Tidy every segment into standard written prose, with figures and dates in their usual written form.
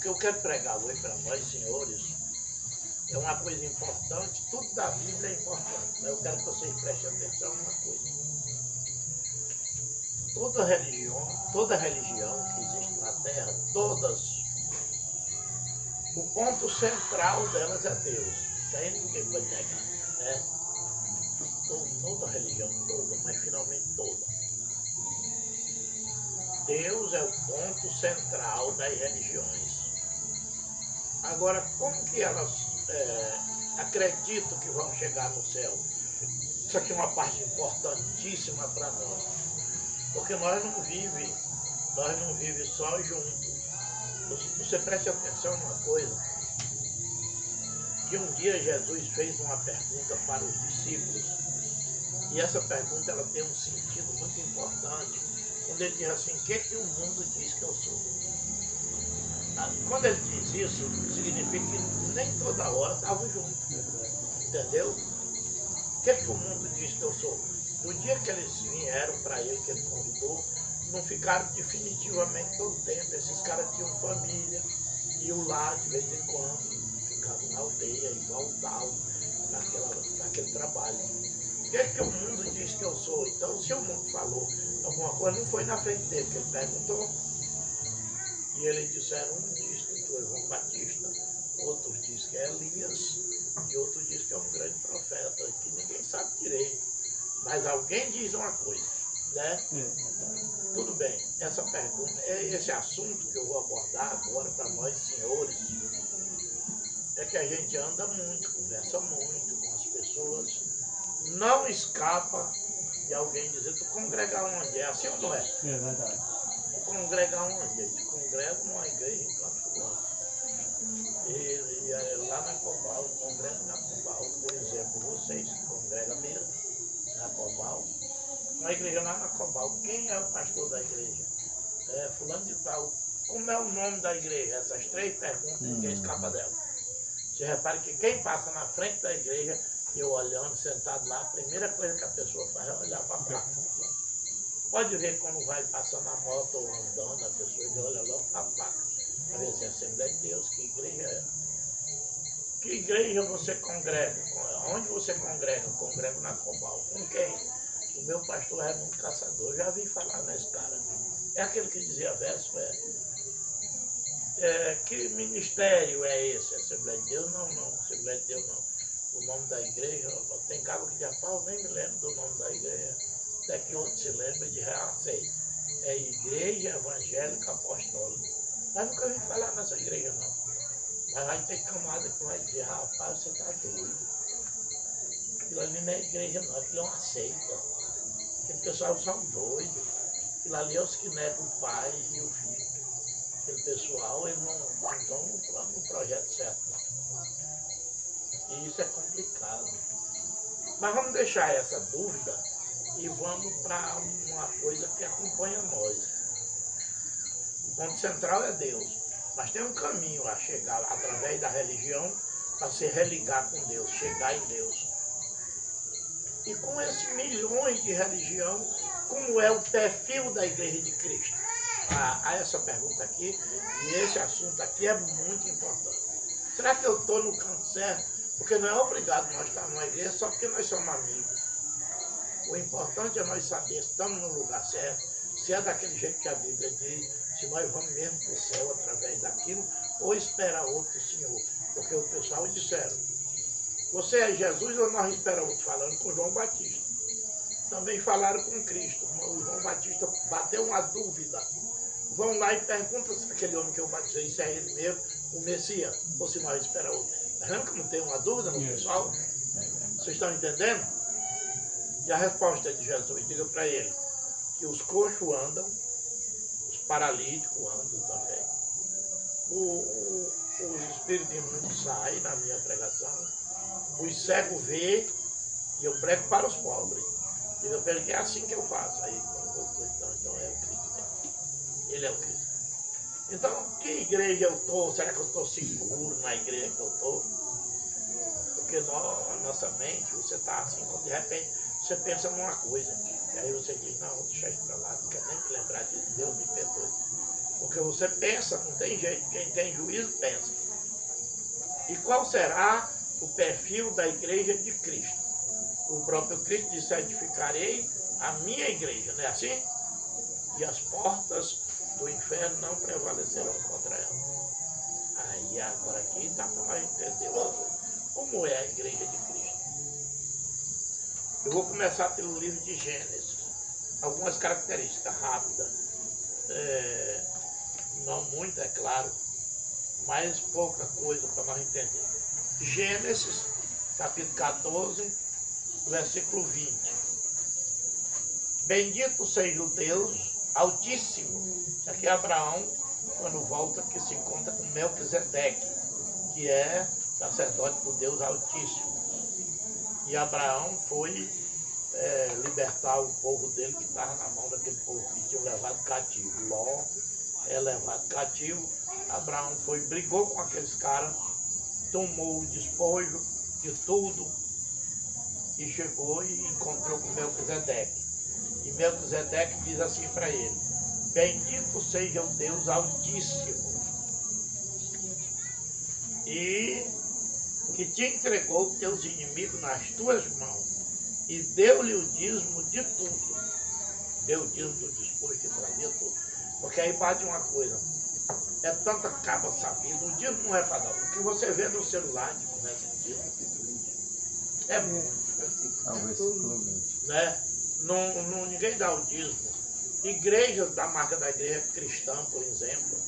que eu quero pregar hoje para nós, senhores, é uma coisa importante. Tudo da Bíblia é importante, mas eu quero que vocês prestem atenção em uma coisa. Toda religião que existe na Terra, todas, o ponto central delas é Deus. Isso aí ninguém pode negar, né? Toda religião, toda, mas finalmente toda. Deus é o ponto central das religiões. Agora, como que elas acreditam que vão chegar no céu? Isso aqui é uma parte importantíssima para nós, porque nós não vive só junto. Você preste atenção numa coisa, que um dia Jesus fez uma pergunta para os discípulos, e essa pergunta ela tem um sentido muito importante, quando ele diz assim: o que o mundo diz que eu sou? Quando ele diz isso, significa que nem toda hora estava junto, entendeu? O que o mundo diz que eu sou? No dia que eles vieram para ele, que ele convidou, não ficaram definitivamente todo o tempo. Esses caras tinham família, iam lá de vez em quando, ficavam na aldeia e voltavam para aquele trabalho. O que o mundo diz que eu sou? Então, se o mundo falou alguma coisa, não foi na frente dele que ele perguntou. E eles disseram: um diz que tu é João Batista, outros diz que é Elias, e outros diz que é um grande profeta, que ninguém sabe direito. Mas alguém diz uma coisa, né? Tudo bem, essa pergunta, esse assunto que eu vou abordar agora para nós senhores, é que a gente anda muito, conversa muito com as pessoas, não escapa de alguém dizer: tu congrega onde? É assim ou não é? É verdade. Tu congrega onde? A gente congrega numa igreja em Campo Fulano. E lá na Cobal, congrega na Cobal, por exemplo, vocês que congregam mesmo na Cobal, uma igreja lá na Cobal, quem é o pastor da igreja? É fulano de tal. Como é o nome da igreja? Essas três perguntas, ninguém escapa dela. Você repare que quem passa na frente da igreja, eu olhando, sentado lá, a primeira coisa que a pessoa faz é olhar para a placa. Pode ver quando vai passando a moto ou andando, a pessoa olha logo para a placa. Para ver se é Assembleia de Deus, que igreja é. Que igreja você congrega? Onde você congrega? Eu congrego na Cobal. Com quem? O meu pastor Raimundo Caçador. Já vi falar nesse cara. É aquele que dizia verso, que ministério é esse? Assembleia de Deus? Não, não. Assembleia de Deus não. O nome da igreja, tem cabo que diz: pau, nem me lembro do nome da igreja. Até que outro se lembra e diz: ah, sei. É Igreja Evangélica Apostólica. Mas nunca vi falar nessa igreja, não. Mas vai ter camada que vai dizer: rapaz, você tá doido. Aquilo ali não é igreja, não. Aquilo é uma seita. Aquele pessoal são doidos. Aquilo ali é os que negam o pai e o filho. Aquele pessoal, eles não estão no projeto certo, não. E isso é complicado. Mas vamos deixar essa dúvida e vamos para uma coisa que acompanha nós. O ponto central é Deus. Mas tem um caminho a chegar através da religião para se religar com Deus, chegar em Deus. E com esses milhões de religião, como é o perfil da Igreja de Cristo? Há essa pergunta aqui, e esse assunto aqui é muito importante. Será que eu estou no canto certo? Porque não é obrigado nós estar numa igreja só porque nós somos amigos. O importante é nós saber se estamos no lugar certo, se é daquele jeito que a Bíblia diz, se nós vamos mesmo para o céu através daquilo, ou esperar outro Senhor. Porque o pessoal disseram: você é Jesus ou nós esperamos outro? Falando com João Batista. Também falaram com Cristo. O João Batista bateu uma dúvida. Vão lá e perguntam se aquele homem que eu batizei, se é ele mesmo, o Messias, ou se nós esperamos outro. Tá vendo como tem uma dúvida no pessoal? Vocês estão entendendo? E a resposta de Jesus, diga para ele que os coxos andam, os paralíticos andam também. Os espíritos imundos saem na minha pregação, os cegos vê e eu prego para os pobres. Diga para ele que é assim que eu faço. Aí quando voltou, então é o Cristo mesmo. Ele é o Cristo. Então, que igreja eu estou? Será que eu estou seguro na igreja que eu estou? Porque a nossa mente, você está assim, quando de repente você pensa numa coisa. E aí você diz: não, vou deixar isso para lá, não quero nem me lembrar disso, Deus me perdoe. Porque você pensa, não tem jeito, quem tem juízo pensa. E qual será o perfil da igreja de Cristo? O próprio Cristo disse: edificarei a minha igreja, não é assim? E as portas do inferno não prevalecerão contra ela. Aí agora aqui dá para nós entender uma coisa. Como é a igreja de Cristo? Eu vou começar pelo livro de Gênesis. Algumas características rápidas. Não muito, é claro, mas pouca coisa para nós entender. Gênesis, capítulo 14, versículo 20. Bendito seja o Deus Altíssimo. Aqui é Abraão, quando volta, que se encontra com Melquisedeque, que é sacerdote do Deus Altíssimo. E Abraão foi libertar o povo dele, que estava na mão daquele povo que tinha levado cativo. Ló é levado cativo. Abraão foi, brigou com aqueles caras, tomou o despojo de tudo e chegou e encontrou com Melquisedeque. E Melquisedeque diz assim para ele: bendito seja o Deus Altíssimo, e que te entregou teus inimigos nas tuas mãos, e deu-lhe o dízimo de tudo. Deu o dízimo do despojo que trazia tudo. Porque aí bate uma coisa, é tanta caba sabida, o dízimo não é para dar. O que você vê no celular que começa o dízimo é muito. É o versículo 20. Né? Ninguém dá o dízimo. Igrejas da marca da igreja cristã, por exemplo.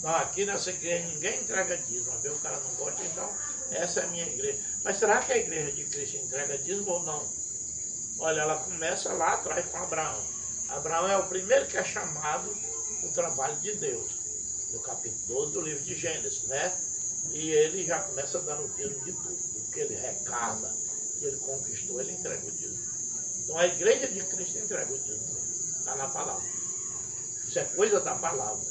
Não, aqui nessa igreja ninguém entrega dízimo. Viu? O cara não gosta, então essa é a minha igreja. Mas será que a igreja de Cristo entrega dízimo ou não? Olha, ela começa lá atrás com Abraão. Abraão é o primeiro que é chamado no trabalho de Deus, no capítulo 12 do livro de Gênesis, né? E ele já começa dando o dízimo de tudo. Do que ele recada, que ele conquistou, ele entrega o dízimo. Então a igreja de Cristo entrega o dízimo mesmo. Está na palavra. Isso é coisa da palavra.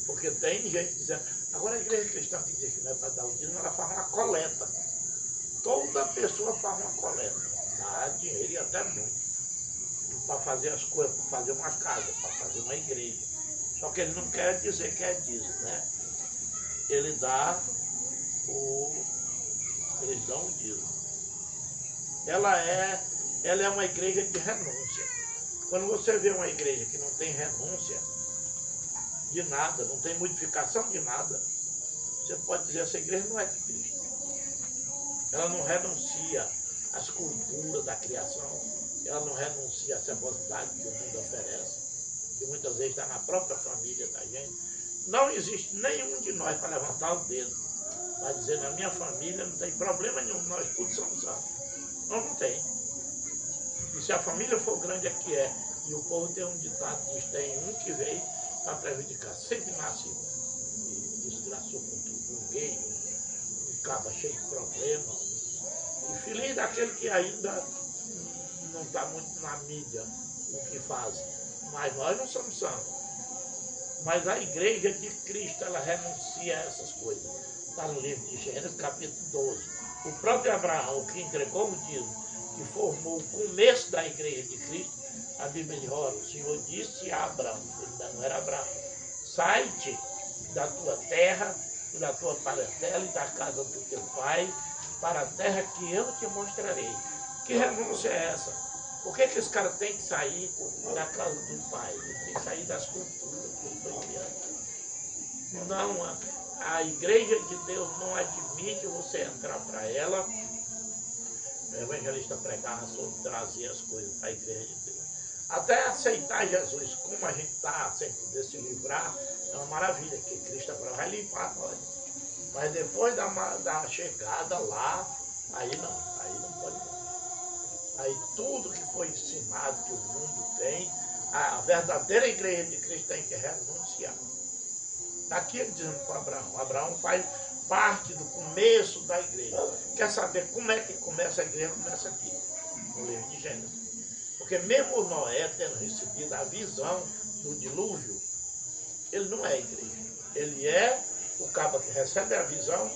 Porque tem gente dizendo... Agora a igreja cristã que diz que não é para dar o dízimo, ela faz uma coleta. Toda pessoa faz uma coleta. Dá dinheiro e até muito. Para fazer as coisas, para fazer uma casa, para fazer uma igreja. Só que ele não quer dizer que é dízimo, né? Eles dão o dízimo. Ela é uma igreja de renúncia. Quando você vê uma igreja que não tem renúncia de nada, não tem modificação de nada, você pode dizer: essa igreja não é de Cristo. Ela não renuncia às culturas da criação, ela não renuncia à cebosidade que o mundo oferece, que muitas vezes está na própria família da gente. Não existe nenhum de nós para levantar o dedo, para dizer: na minha família não tem problema nenhum, nós todos somos santos. Não tem. E se a família for grande, é que é. E o povo tem um ditado, diz: tem um que veio para prejudicar. Sempre nasce e desgraçou com tudo. Um gay, um caba cheio de problemas. E feliz daquele que ainda não está muito na mídia o que faz. Mas nós não somos santos. Mas a igreja de Cristo, ela renuncia a essas coisas. Está no livro de Gênesis, capítulo 12. O próprio Abraão, que entregou o dízimo, que formou o começo da igreja de Cristo, a Bíblia diz: olha, o Senhor disse a Abraão, ele ainda não era Abraão: sai-te da tua terra e da tua parentela e da casa do teu pai, para a terra que eu te mostrarei. Que renúncia é essa? Por que esse cara tem que sair da casa do pai? Ele tem que sair das culturas que ele foi criado. Não, a igreja de Deus não admite você entrar para ela. O evangelista pregava sobre trazer as coisas para a igreja de Deus. Até aceitar Jesus, como a gente está sem poder se livrar, é uma maravilha, que Cristo agora vai limpar nós. Mas depois da chegada lá, aí não pode não. Aí tudo que foi ensinado, que o mundo tem, a verdadeira igreja de Cristo tem que renunciar. Está aqui ele dizendo para Abraão. Abraão faz parte do começo da igreja. Quer saber como é que começa a igreja? Começa aqui, no livro de Gênesis. Porque mesmo Noé tendo recebido a visão do dilúvio, ele não é igreja. Ele é o cara que recebe a visão,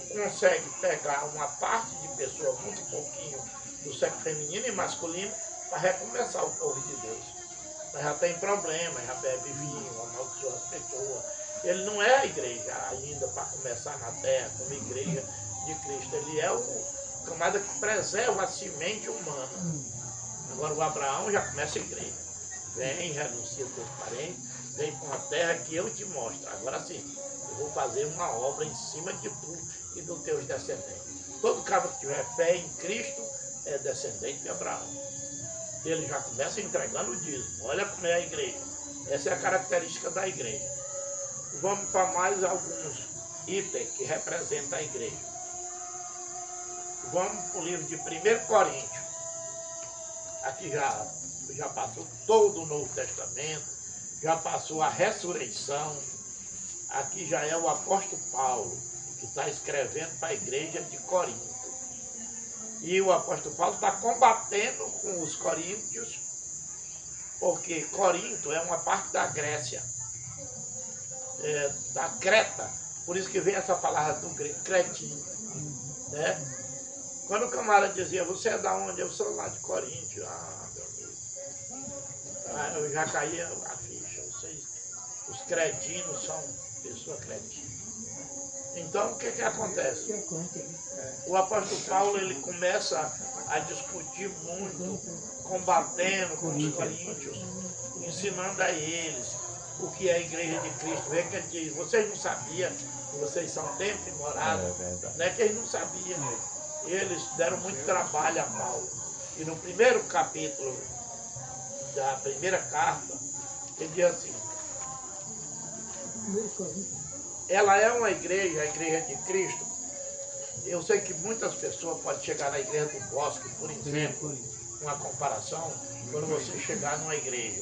consegue pegar uma parte de pessoa, muito pouquinho, do sexo feminino e masculino, para recomeçar o povo de Deus. mas já tem problema, já bebe vinho, amaldiçoa as pessoas. Ele não é a igreja ainda para começar na terra como igreja de Cristo. Ele é o camarada que preserva a semente humana. Agora o Abraão já começa a igreja. Vem, renuncia teus parentes, vem para uma terra que eu te mostro. Agora sim, eu vou fazer uma obra em cima de tu e dos teus descendentes. Todo cabra que tiver fé em Cristo é descendente de Abraão. Ele já começa entregando o dízimo. Olha como é a igreja. Essa é a característica da igreja. Vamos para mais alguns itens que representam a igreja. Vamos para o livro de 1 Coríntios. Aqui já passou todo o Novo Testamento, já passou a ressurreição. Aqui já é o apóstolo Paulo, que está escrevendo para a igreja de Corinto. E o apóstolo Paulo está combatendo com os coríntios, porque Corinto é uma parte da Grécia, da Creta. Por isso que vem essa palavra do grego, cretino. Né? Quando o camarada dizia, você é da onde? Eu sou lá de Corinto. Ah, meu amigo. Ah, eu já caía a ficha. Os cretinos são pessoas cretinas. Então, o que acontece? O apóstolo Paulo ele começa a discutir muito, combatendo com os coríntios, ensinando a eles o que é a igreja de Cristo. Vê que ele diz, vocês não sabiam que vocês são templo e morada? Não é que eles não sabiam. Eles deram muito trabalho a Paulo. E no primeiro capítulo da primeira carta, ele diz assim, ela é uma igreja, a igreja de Cristo. Eu sei que muitas pessoas podem chegar na igreja do Bosque, por exemplo, uma comparação, quando você chegar numa igreja,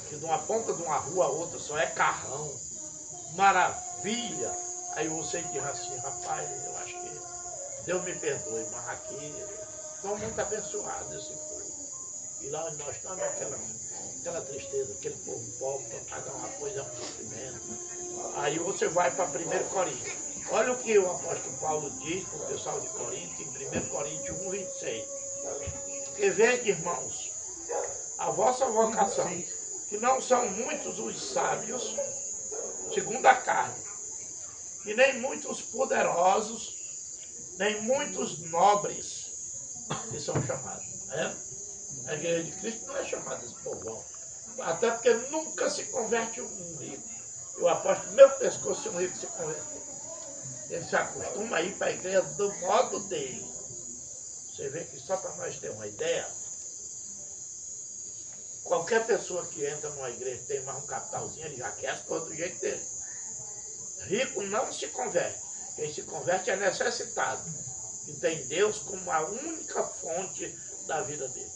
que de uma ponta de uma rua a outra só é carrão, maravilha. Aí você diz assim, rapaz, eu acho que Deus me perdoe, mas aqui estão muito abençoados esse povo. E lá onde nós estamos, aquela tristeza, aquele povo pobre para pagar uma coisa é um sofrimento. Aí você vai para 1 Coríntios. Olha o que o apóstolo Paulo diz para o pessoal de Corinto, em 1 Coríntios 1:26. Que vede, irmãos, a vossa vocação, que não são muitos os sábios, segundo a carne, e nem muitos poderosos, nem muitos nobres que são chamados. Né? A igreja de Cristo não é chamada de povão. Até porque nunca se converte um rico. Eu aposto no meu pescoço se um rico se converter. Ele se acostuma a ir para a igreja do modo dele. Você vê que só para nós ter uma ideia, qualquer pessoa que entra numa igreja e tem mais um capitalzinho, ele já quer as coisas do jeito dele. Rico não se converte. Quem se converte é necessitado. E tem Deus como a única fonte da vida dele.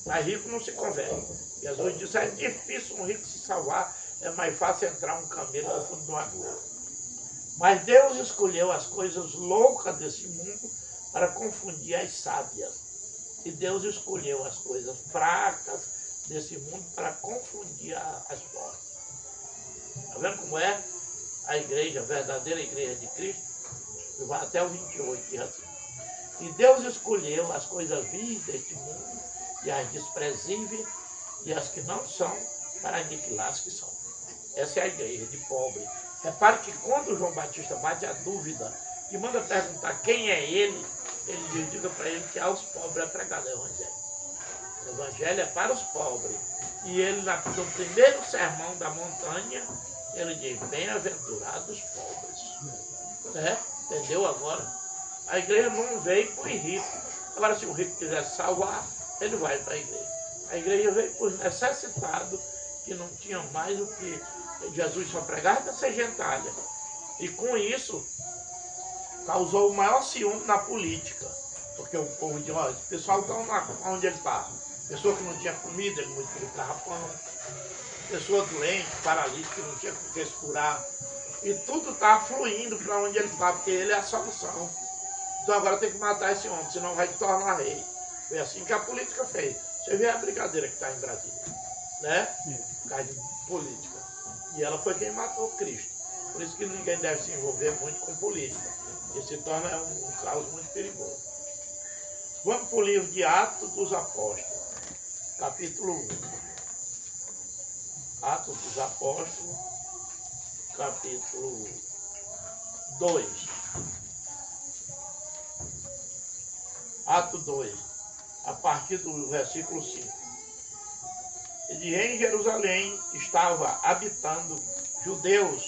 Mas rico não se converte. Jesus disse, é difícil um rico se salvar, é mais fácil entrar um camelo no fundo de uma agulha. Mas Deus escolheu as coisas loucas desse mundo para confundir as sábias. E Deus escolheu as coisas fracas desse mundo para confundir as fortes. Está vendo como é a igreja, a verdadeira igreja de Cristo? Vai até o 28, diz assim. E Deus escolheu as coisas vis deste mundo e as desprezíveis e as que não são para aniquilar as que são. Essa é a igreja de pobre. Repare que quando João Batista bate a dúvida e manda perguntar quem é ele diga para ele que aos pobres é pregado o evangelho. O evangelho é para os pobres. E ele, no primeiro sermão da montanha, ele diz, bem-aventurados pobres. Entendeu agora? A igreja não veio para os ricos. Agora, se o rico quiser salvar, ele vai para a igreja. A igreja veio para os necessitados, que não tinham mais o que Jesus só pregava para ser gentalha. E com isso, causou o maior ciúme na política. Porque o povo diz, olha, esse pessoal está onde ele está. Pessoa que não tinha comida, ele multiplicava pão. Pessoa doente, paralítica, que não tinha com que se curar. E tudo está fluindo para onde ele está, porque ele é a solução. Então agora tem que matar esse homem, senão vai tornar rei. Foi assim que a política fez. Você vê a brigadeira que está em Brasília, né? Por causa de política. E ela foi quem matou Cristo. Por isso que ninguém deve se envolver muito com política. Porque se torna um caos muito perigoso. Vamos para o livro de Atos dos Apóstolos, capítulo 1. Atos dos Apóstolos, capítulo 2. Ato 2, a partir do versículo 5. E diz: em Jerusalém estava habitando judeus,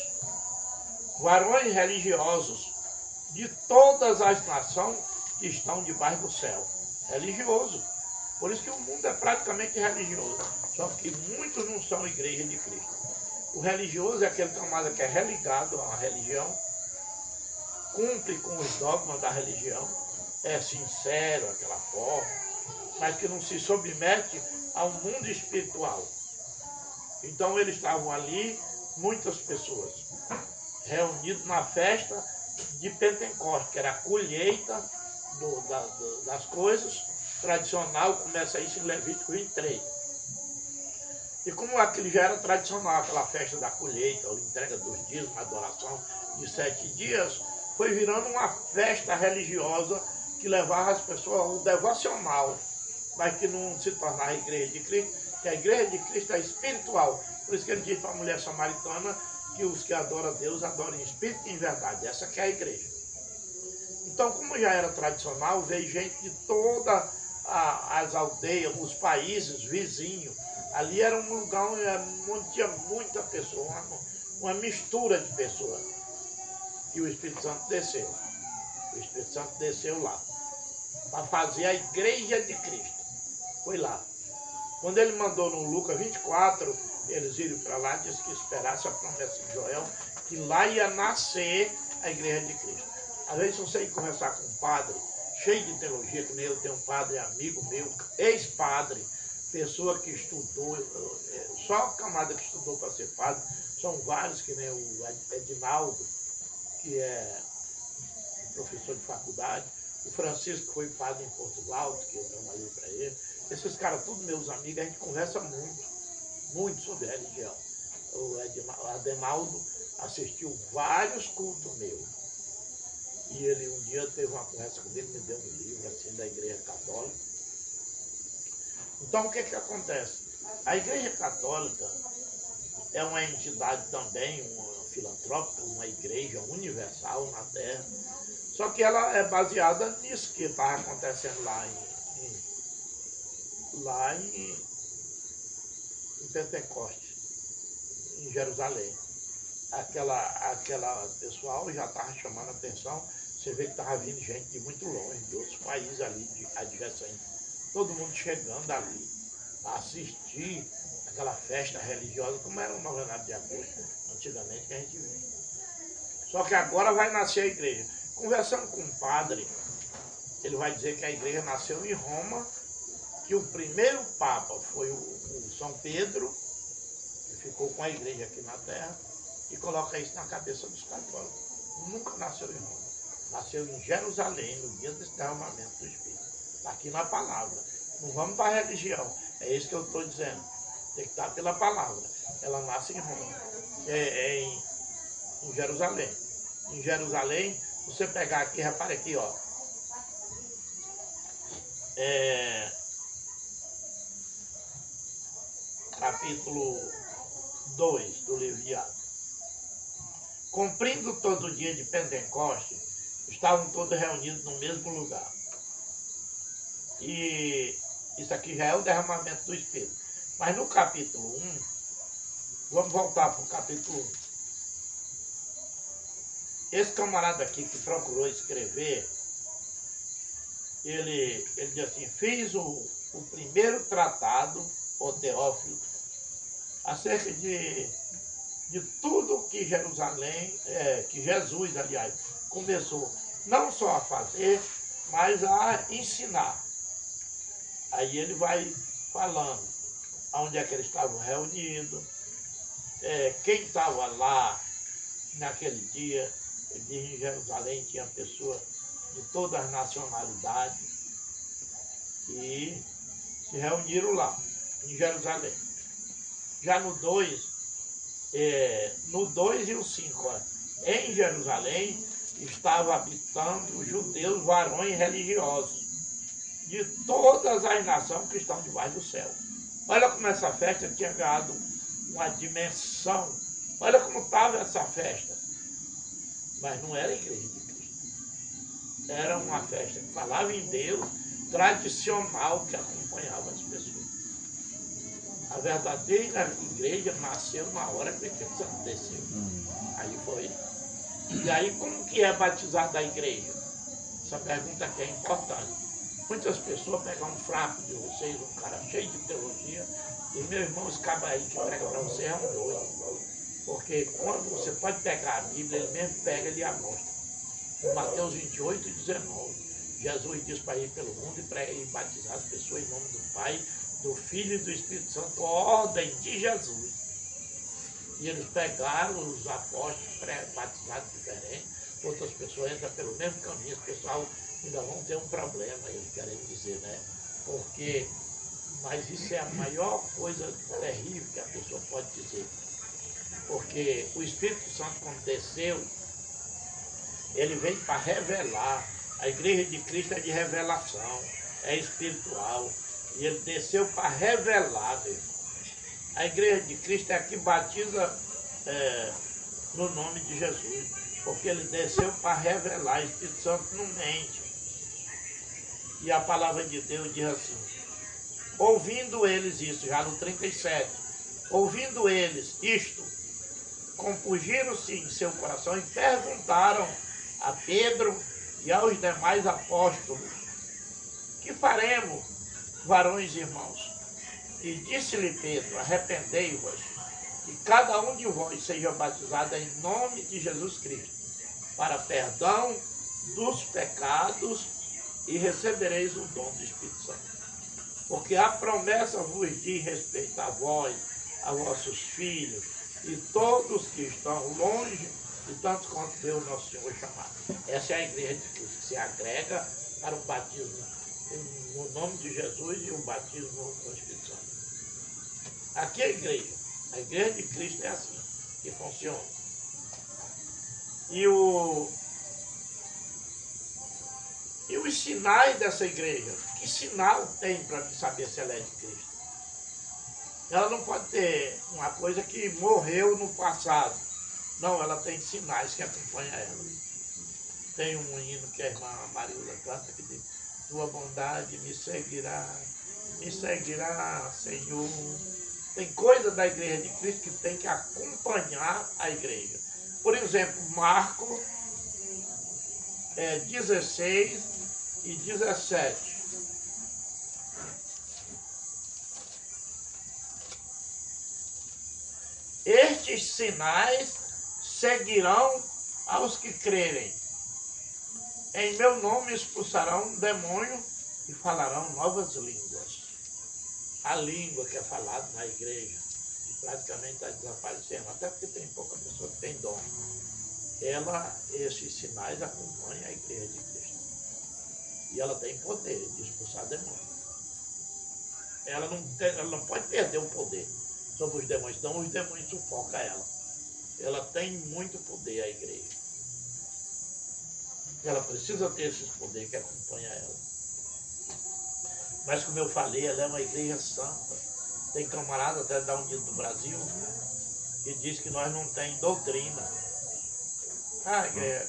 varões religiosos de todas as nações que estão debaixo do céu. Religioso. Por isso que o mundo é praticamente religioso. Só que muitos não são igreja de Cristo. O religioso é aquele camarada que é religado a uma religião, cumpre com os dogmas da religião, é sincero daquela forma, mas que não se submete ao mundo espiritual. Então eles estavam ali, muitas pessoas, reunidas na festa de Pentecostes, que era a colheita das coisas tradicional, começa isso em Levítico 23. E como aquilo já era tradicional, aquela festa da colheita, a entrega dos dias, uma adoração de 7 dias, foi virando uma festa religiosa que levava as pessoas ao devocional, mas que não se tornava a igreja de Cristo, que a igreja de Cristo é espiritual. Por isso que ele diz para a mulher samaritana que os que adoram a Deus adoram em espírito e em verdade. Essa que é a igreja. Então, como já era tradicional, veio gente de todas as aldeias, os países vizinhos. Ali era um lugar onde tinha muita pessoa, uma mistura de pessoas. E o Espírito Santo desceu. O Espírito Santo desceu lá para fazer a igreja de Cristo. Foi lá. Quando ele mandou no Lucas 24, eles iram para lá e disse que esperasse a promessa de Joel, que lá ia nascer a igreja de Cristo. Às vezes você ir conversar com um padre, cheio de teologia, que nem eu tenho um padre amigo meu, ex-padre, pessoa que estudou, só camada que estudou para ser padre, são vários, que nem o Edinaldo, que é professor de faculdade, o Francisco foi padre em Portugal, que eu trabalhei para ele. Esses caras, todos meus amigos, a gente conversa muito sobre religião. O Adenaldo assistiu vários cultos meus. E ele um dia teve uma conversa comigo, me deu um livro assim da Igreja Católica. Então o que acontece? A Igreja Católica é uma entidade também, uma filantrópica, uma igreja universal na Terra. Só que ela é baseada nisso que está acontecendo lá em Pentecostes, em Jerusalém. Aquela pessoal já estava chamando a atenção. Você vê que estava vindo gente de muito longe, de outros países ali adjacentes. Todo mundo chegando ali a assistir aquela festa religiosa, como era o 9 de agosto, antigamente, que a gente via. Só que agora vai nascer a igreja. Conversando com um padre, ele vai dizer que a igreja nasceu em Roma, que o primeiro papa foi o São Pedro, que ficou com a igreja aqui na terra, e coloca isso na cabeça dos católicos. Nunca nasceu em Roma. Nasceu em Jerusalém, no dia desse derramamento do Espírito. Está aqui na palavra. Não vamos para a religião. É isso que eu estou dizendo. Tem que estar pela palavra. Ela nasce em Roma. Em Jerusalém. Em Jerusalém, você pegar aqui, repare aqui, ó. Capítulo 2 do livro de Atos. Cumprindo todo o dia de Pentecostes, estavam todos reunidos no mesmo lugar. E isso aqui já é o derramamento do Espírito. Mas no capítulo 1, vamos voltar para o capítulo 1. Esse camarada aqui que procurou escrever, ele diz assim: fiz o primeiro tratado, o Teófilo, acerca de tudo que Jerusalém, que Jesus, aliás, começou não só a fazer, mas a ensinar. Aí ele vai falando onde é que eles estavam reunidos, quem estava lá naquele dia. Ele diz: em Jerusalém tinha pessoas de todas as nacionalidades e se reuniram lá, em Jerusalém. Já no 2 e o 5, em Jerusalém estava habitando os judeus, varões religiosos, de todas as nações que estão debaixo do céu. Olha como essa festa tinha ganhado uma dimensão. Olha como estava essa festa. Mas não era a igreja de Cristo. Era uma festa que falava em Deus, tradicional, que acompanhava as pessoas. A verdadeira igreja nasceu na hora que o Espírito Santo desceu. Aí foi. E aí como que é batizada a igreja? Essa pergunta aqui é importante. Muitas pessoas pegam um fraco de vocês, um cara cheio de teologia, e meu irmão, esse cabo aí que prega para você é um doido. Porque quando você pode pegar a Bíblia, ele mesmo pega, ele amostra. Em Mateus 28, 19, Jesus diz para ir pelo mundo e batizar as pessoas em nome do Pai, do Filho e do Espírito Santo, ordem de Jesus. E eles pegaram os apóstolos batizados diferentes, outras pessoas entram pelo mesmo caminho, os pessoal ainda vão ter um problema, eles querem dizer, né? Porque, mas isso é a maior coisa terrível que a pessoa pode dizer. Porque o Espírito Santo, quando desceu, ele veio para revelar. A igreja de Cristo é de revelação, é espiritual. E ele desceu para revelar, meu irmão. A igreja de Cristo é a que batiza no nome de Jesus. Porque ele desceu para revelar. O Espírito Santo não mente. E a palavra de Deus diz assim: ouvindo eles isso, já no 37, ouvindo eles isto, compungiram-se em seu coração e perguntaram a Pedro e aos demais apóstolos: que faremos, varões e irmãos? E disse-lhe Pedro: arrependei-vos, e cada um de vós seja batizado em nome de Jesus Cristo, para perdão dos pecados, e recebereis o dom do Espírito Santo. Porque a promessa vos diz respeito a vós, a vossos filhos, e todos que estão longe, e tanto quanto Deus nosso Senhor chamar. Essa é a igreja de Cristo, que se agrega para o batismo no nome de Jesus e o batismo no Espírito Santo. Aqui é a igreja de Cristo é assim que funciona. E os sinais dessa igreja, que sinal tem para saber se ela é de Cristo? Ela não pode ter uma coisa que morreu no passado. Não, ela tem sinais que acompanham ela. Tem um hino que a irmã Marília canta que diz: tua bondade me seguirá, Senhor. Tem coisa da igreja de Cristo que tem que acompanhar a igreja. Por exemplo, Marcos 16 e 17. Estes sinais seguirão aos que crerem. Em meu nome expulsarão demônio e falarão novas línguas. A língua que é falada na igreja, que praticamente está desaparecendo, até porque tem pouca pessoa que tem dom. Esses sinais acompanham a igreja de Cristo. E ela tem poder de expulsar demônio. Ela não pode perder o poder sobre os demônios, então os demônios sufocam ela. Ela tem muito poder, a igreja. Ela precisa ter esses poderes que acompanham ela. Mas como eu falei, ela é uma igreja santa. Tem camarada até da Unido do Brasil que diz que nós não tem doutrina. A igreja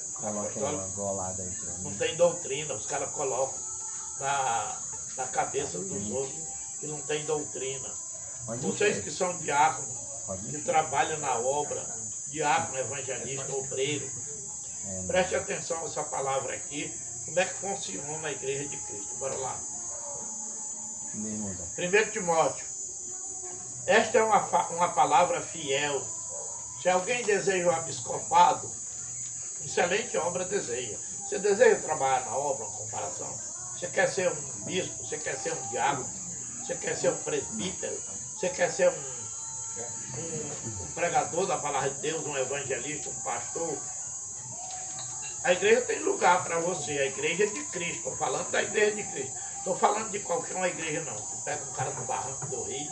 golada aí, não tem doutrina, os caras colocam na cabeça dos outros que não tem doutrina. Vocês que são diáconos, que trabalham na obra, diácono, evangelista, obreiro, preste atenção nessa palavra aqui, como é que funciona a igreja de Cristo. Bora lá. 1 Timóteo. Esta é uma palavra fiel. Se alguém deseja um episcopado, excelente obra deseja. Você deseja trabalhar na obra, uma comparação? Você quer ser um bispo? Você quer ser um diácono? Você quer ser um presbítero? Você quer ser um pregador da palavra de Deus, um evangelista, um pastor? A igreja tem lugar para você, a igreja de Cristo. Estou falando da igreja de Cristo. Estou falando de qualquer uma igreja não. Você pega um cara do Barranco do Rio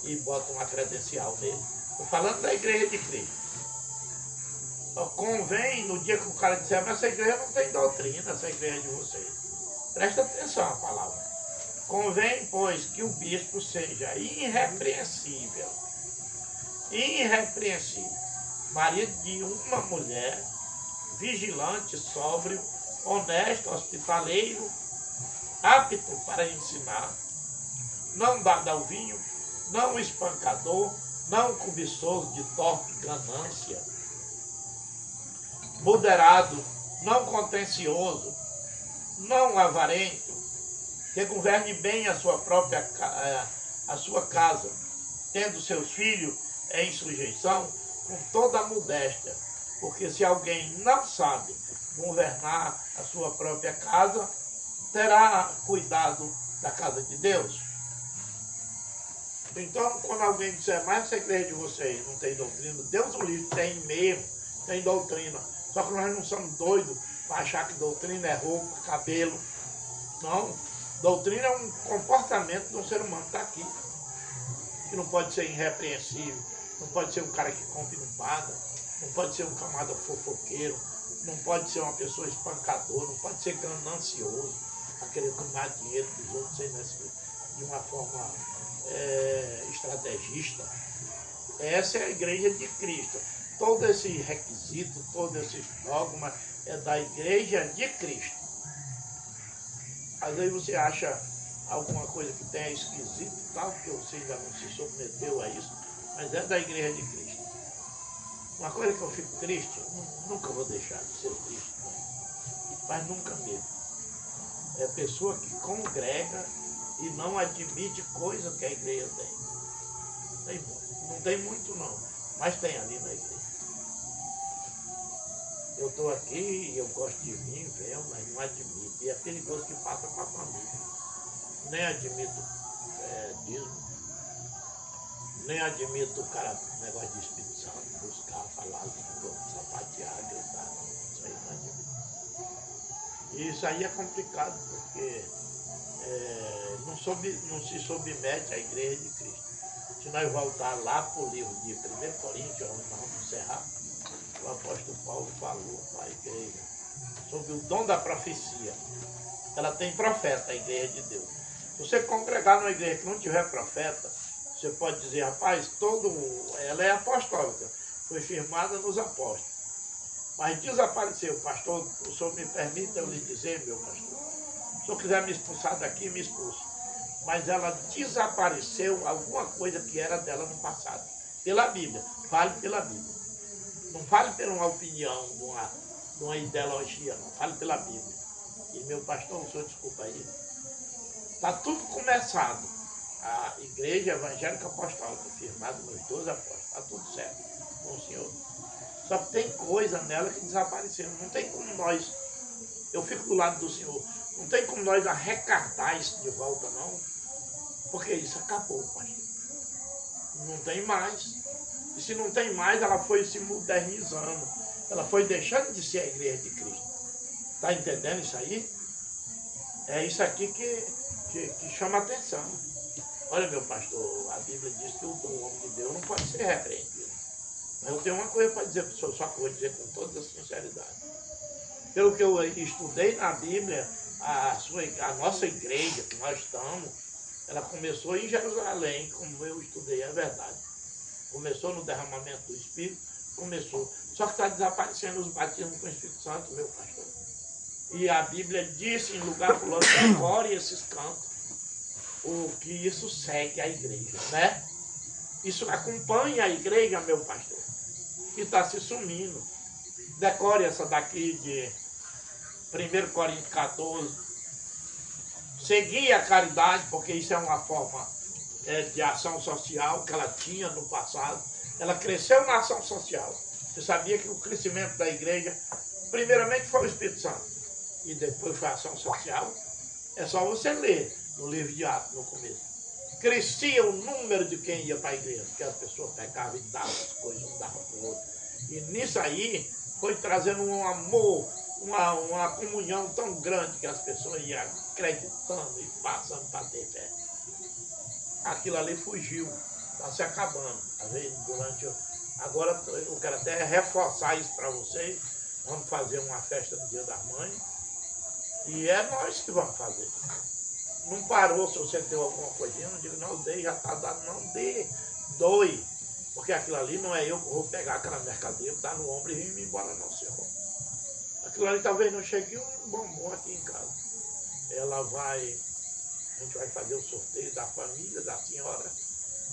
e bota uma credencial nele. Estou falando da igreja de Cristo. Convém, no dia que o cara disser, mas essa igreja não tem doutrina, essa igreja de vocês. Presta atenção à palavra. Convém, pois, que o bispo seja irrepreensível, irrepreensível, marido de uma mulher, vigilante, sóbrio, honesto, hospitaleiro, apto para ensinar, não dado ao vinho, não espancador, não cobiçoso de torpe ganância, moderado, não contencioso, não avarento, que governe bem a sua própria a sua casa, tendo seus filhos em sujeição com toda a modéstia, porque se alguém não sabe governar a sua própria casa, terá cuidado da casa de Deus. Então, quando alguém disser, mas essa igreja de vocês não tem doutrina, Deus o livre, tem mesmo, tem doutrina. Só que nós não somos doidos para achar que doutrina é roupa, cabelo. Não. Doutrina é um comportamento de um ser humano que está aqui. Que não pode ser irrepreensível, não pode ser um cara que compra e não paga, não pode ser um camarada fofoqueiro, não pode ser uma pessoa espancadora, não pode ser ganancioso, a querer tomar dinheiro dos outros de uma forma estrategista. Essa é a igreja de Cristo. Todo esse requisito, todo esse dogma é da igreja de Cristo. Às vezes você acha alguma coisa que tenha esquisito e tal, porque você ainda não se submeteu a isso, mas é da igreja de Cristo. Uma coisa que eu fico triste, nunca vou deixar de ser triste, mas nunca mesmo. É a pessoa que congrega e não admite coisa que a igreja tem. Não tem muito não, mas tem ali na igreja. Eu estou aqui, eu gosto de vir, venho, mas não admito. E é perigoso que passa para a família. Nem admito dízimo, nem admito o cara, negócio de Espírito Santo, buscar, falar, sapatear, gritar, não. Isso aí não admito. E isso aí é complicado, porque não se submete à igreja de Cristo. Se nós voltar lá para o livro de 1 Coríntios, onde nós vamos encerrar, o apóstolo Paulo falou para a igreja sobre o dom da profecia. Ela tem profeta, a igreja de Deus. Se você congregar numa igreja que não tiver profeta, você pode dizer, rapaz, ela é apostólica, foi firmada nos apóstolos. Mas desapareceu, pastor, o senhor me permite eu lhe dizer, meu pastor, se o senhor quiser me expulsar daqui, me expulse. Mas ela desapareceu alguma coisa que era dela no passado. Pela Bíblia, fale pela Bíblia. Não fale por uma opinião, de uma ideologia, não. Fale pela Bíblia. E meu pastor, o senhor desculpa aí, está tudo começado. A igreja evangélica apostólica, firmada nos 12 apóstolos, está tudo certo com o senhor. Só que tem coisa nela que desapareceu. Não tem como nós, eu fico do lado do senhor, não tem como nós arrecadar isso de volta, não. Porque isso acabou, pastor. Não tem mais. E se não tem mais, ela foi se modernizando. Ela foi deixando de ser a igreja de Cristo. Está entendendo isso aí? É isso aqui que chama a atenção. Olha, meu pastor, a Bíblia diz que o homem de Deus não pode ser repreendido. Mas eu tenho uma coisa para dizer para o senhor, só que eu vou dizer com toda a sinceridade. Pelo que eu estudei na Bíblia, a nossa igreja que nós estamos, ela começou em Jerusalém, como eu estudei, é verdade. Começou no derramamento do Espírito, começou. Só que está desaparecendo os batismos com o Espírito Santo, meu pastor. E a Bíblia disse em lugar fulano, decore esses cantos. O que isso segue a igreja, né? Isso acompanha a igreja, meu pastor, que está se sumindo. Decore essa daqui de 1 Coríntios 14. Seguir a caridade, porque isso é uma forma de ação social que ela tinha no passado. Ela cresceu na ação social. Você sabia que o crescimento da igreja, primeiramente foi o Espírito Santo, e depois foi a ação social? É só você ler no livro de Atos, no começo. Crescia o número de quem ia para a igreja, porque as pessoas pegavam e davam as coisas, um dava para o outro. E nisso aí foi trazendo um amor, uma comunhão tão grande que as pessoas iam acreditando e passando para ter fé. Aquilo ali fugiu, está se acabando. Às vezes, agora eu quero até reforçar isso para vocês. Vamos fazer uma festa no Dia das Mães. E é nós que vamos fazer. Não parou, se você deu alguma coisinha, não digo, não, dei, já está dado, não, dê, doe. Porque aquilo ali não é eu que vou pegar aquela mercadoria, botar no ombro e ir embora, não, senhor. Aquilo ali talvez não chegue um bombom aqui em casa. Ela vai, a gente vai fazer o sorteio da família, da senhora,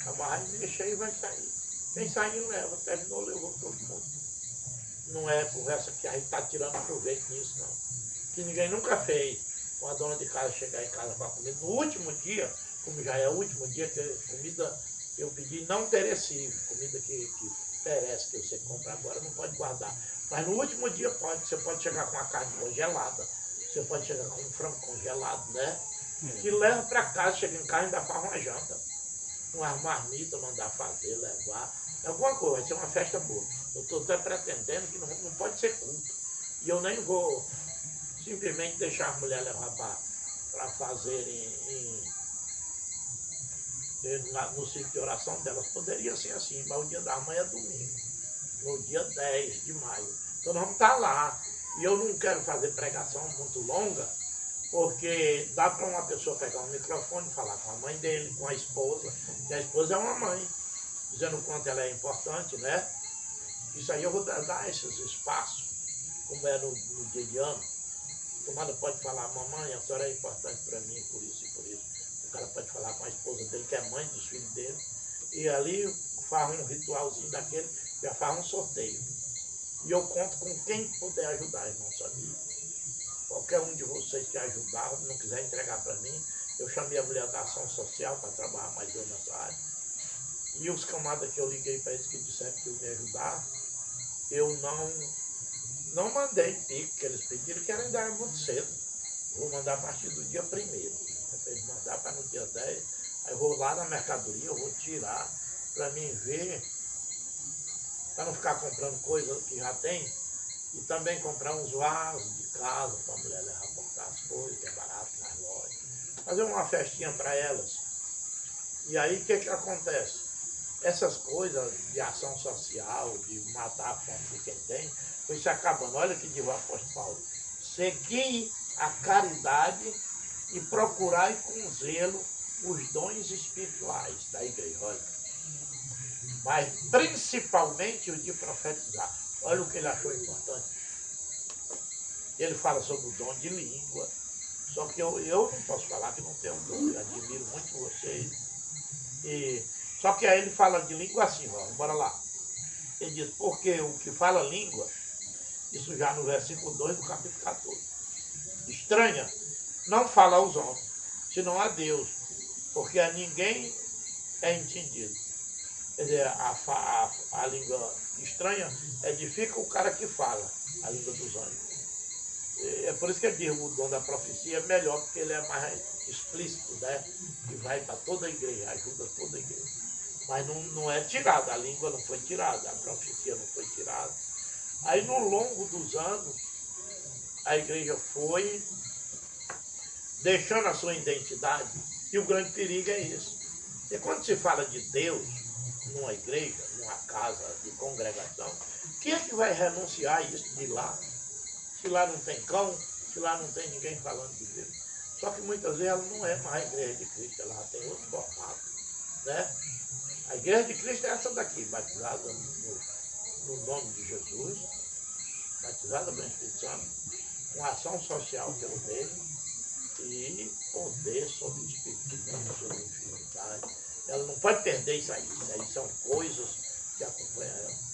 amarrar e mexer e vai sair. Quem sair leva, terminou, levou todo mundo. Não é conversa que a gente está tirando proveito nisso, não. Que ninguém nunca fez. Uma dona de casa chegar em casa para comer. No último dia, como já é o último dia, que comida eu pedi não perecível, comida que perece, que você compra agora, não pode guardar. Mas no último dia pode, você pode chegar com a carne congelada, você pode chegar com um frango congelado, né? Que leva para casa, chega em casa e ainda faz uma janta. Uma marmita, mandar fazer, levar. Alguma coisa, vai ser uma festa boa. Eu estou até pretendendo que não pode ser culto. E eu nem vou simplesmente deixar a mulher levar para fazerem no ciclo de oração delas. Poderia ser assim, mas o dia da mãe é domingo, no dia 10 de maio. Então nós vamos estar lá. E eu não quero fazer pregação muito longa, porque dá para uma pessoa pegar um microfone e falar com a mãe dele, com a esposa, e a esposa é uma mãe, dizendo o quanto ela é importante, né? Isso aí eu vou dar esses espaços, como é no dia de ano. O tomada pode falar, mamãe, a senhora é importante para mim, por isso e por isso. O cara pode falar com a esposa dele, que é mãe dos filhos dele, e ali faz um ritualzinho daquele, já faz um sorteio. E eu conto com quem puder ajudar, irmão, sabia? Qualquer um de vocês que ajudar, não quiser entregar para mim, eu chamei a mulher da ação social para trabalhar mais eu nessa área. E os camaradas que eu liguei para eles que disseram que iam me ajudar, eu não mandei pique, que eles pediram, que ainda era muito cedo. Vou mandar a partir do dia 1º. Para eles mandar para no dia 10. Aí eu vou lá na mercadoria, eu vou tirar para mim ver, para não ficar comprando coisa que já tem. E também comprar uns vasos de casa para a mulher levar comprar as coisas, que é barato nas lojas. Fazer uma festinha para elas. E aí o que acontece? Essas coisas de ação social, de matar a fome de quem tem, foi se acabando. Olha que diz o apóstolo Paulo. Seguir a caridade e procurar com zelo os dons espirituais da igreja. Olha. Mas principalmente o de profetizar. Olha o que ele achou importante. Ele fala sobre o dom de língua. Só que eu não posso falar que não tenho um dom. Eu admiro muito vocês. Só que aí ele fala de língua assim, ó, bora lá. Ele diz, porque o que fala língua, isso já no versículo 2 do capítulo 14. Estranha, não fala aos homens, senão a Deus, porque a ninguém é entendido. Quer dizer, a língua estranha edifica o cara que fala, a língua dos anjos. É por isso que eu digo, o dom da profecia é melhor, porque ele é mais explícito, né? E vai para toda a igreja, ajuda toda a igreja. Mas não é tirada, a língua não foi tirada, a profecia não foi tirada. Aí no longo dos anos, a igreja foi deixando a sua identidade, e o grande perigo é esse. E quando se fala de Deus, numa igreja, numa casa de congregação, quem é que vai renunciar a isso de lá? Se lá não tem cão, se lá não tem ninguém falando de Deus. Só que muitas vezes ela não é mais a igreja de Cristo, ela tem outro formato, né? A igreja de Cristo é essa daqui, batizada no nome de Jesus, batizada pelo Espírito Santo, com ação social pelo meio e poder sobre o Espírito Santo, sobre a enfermidade. Ela não pode perder isso aí. Isso aí são coisas que acompanham ela.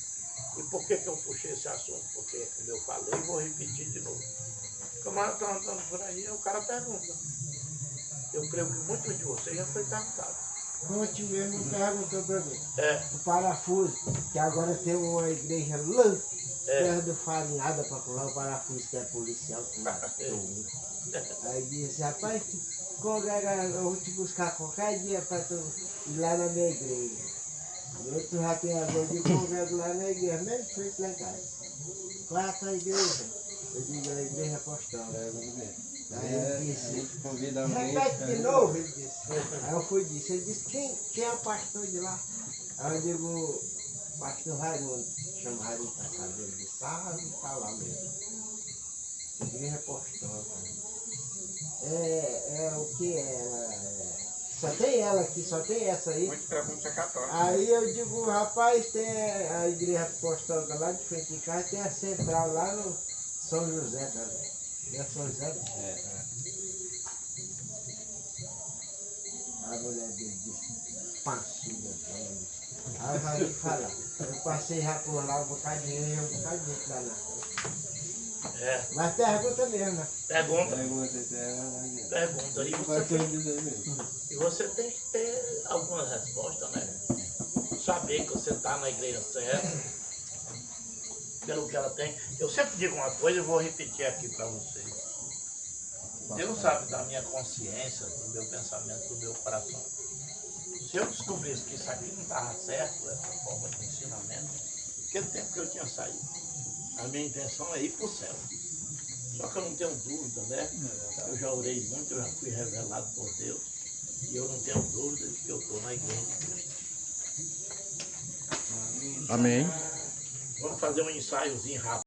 E por que eu puxei esse assunto? Porque, como eu falei, vou repetir de novo. O camarada está andando por aí, o cara pergunta. Eu creio que muitos de vocês já foi perguntado. Ontem mesmo perguntou para mim. É. O parafuso, que agora tem uma igreja lá perto do Farinhada para colar o parafuso, que é policial, que matou um. Aí disse, rapaz, congrega, eu vou te buscar qualquer dia para tu ir lá na minha igreja. Eu tu já tem a dor de congrego lá na igreja, mesmo frente lá em casa. Qual é a tua igreja? Eu digo, a igreja apostólica. Aí ele disse, repete de novo, ele disse. Aí eu fui e disse, ele disse, quem é o pastor de lá? Aí eu digo, pastor Raimundo, chamaram ele para casa, ele disse, tá lá mesmo. Igreja apostólica. É o que é ela? Só tem ela aqui, só tem essa aí. Muitos perguntam se é católico. Aí eu digo, rapaz, tem a igreja apostólica lá de frente de casa, tem a central lá no São José, cara. Não é São José? A mulher dele disse, pançuda. Aí eu já ia falar. Eu passei já por lá um bocado de gente lá na frente. É. Mas pergunta mesmo, né? Pergunta. Pergunta. E você tem que ter algumas respostas, né? Saber que você está na igreja certa, pelo que ela tem. Eu sempre digo uma coisa e vou repetir aqui para vocês. Deus sabe da minha consciência, do meu pensamento, do meu coração. Se eu descobrisse que isso aqui não estava certo, essa forma de ensinamento, aquele tempo que eu tinha saído, a minha intenção é ir para o céu. Só que eu não tenho dúvida, né? Eu já orei muito, eu já fui revelado por Deus. E eu não tenho dúvida de que eu estou na igreja de Cristo. Amém. Vamos fazer um ensaiozinho rápido.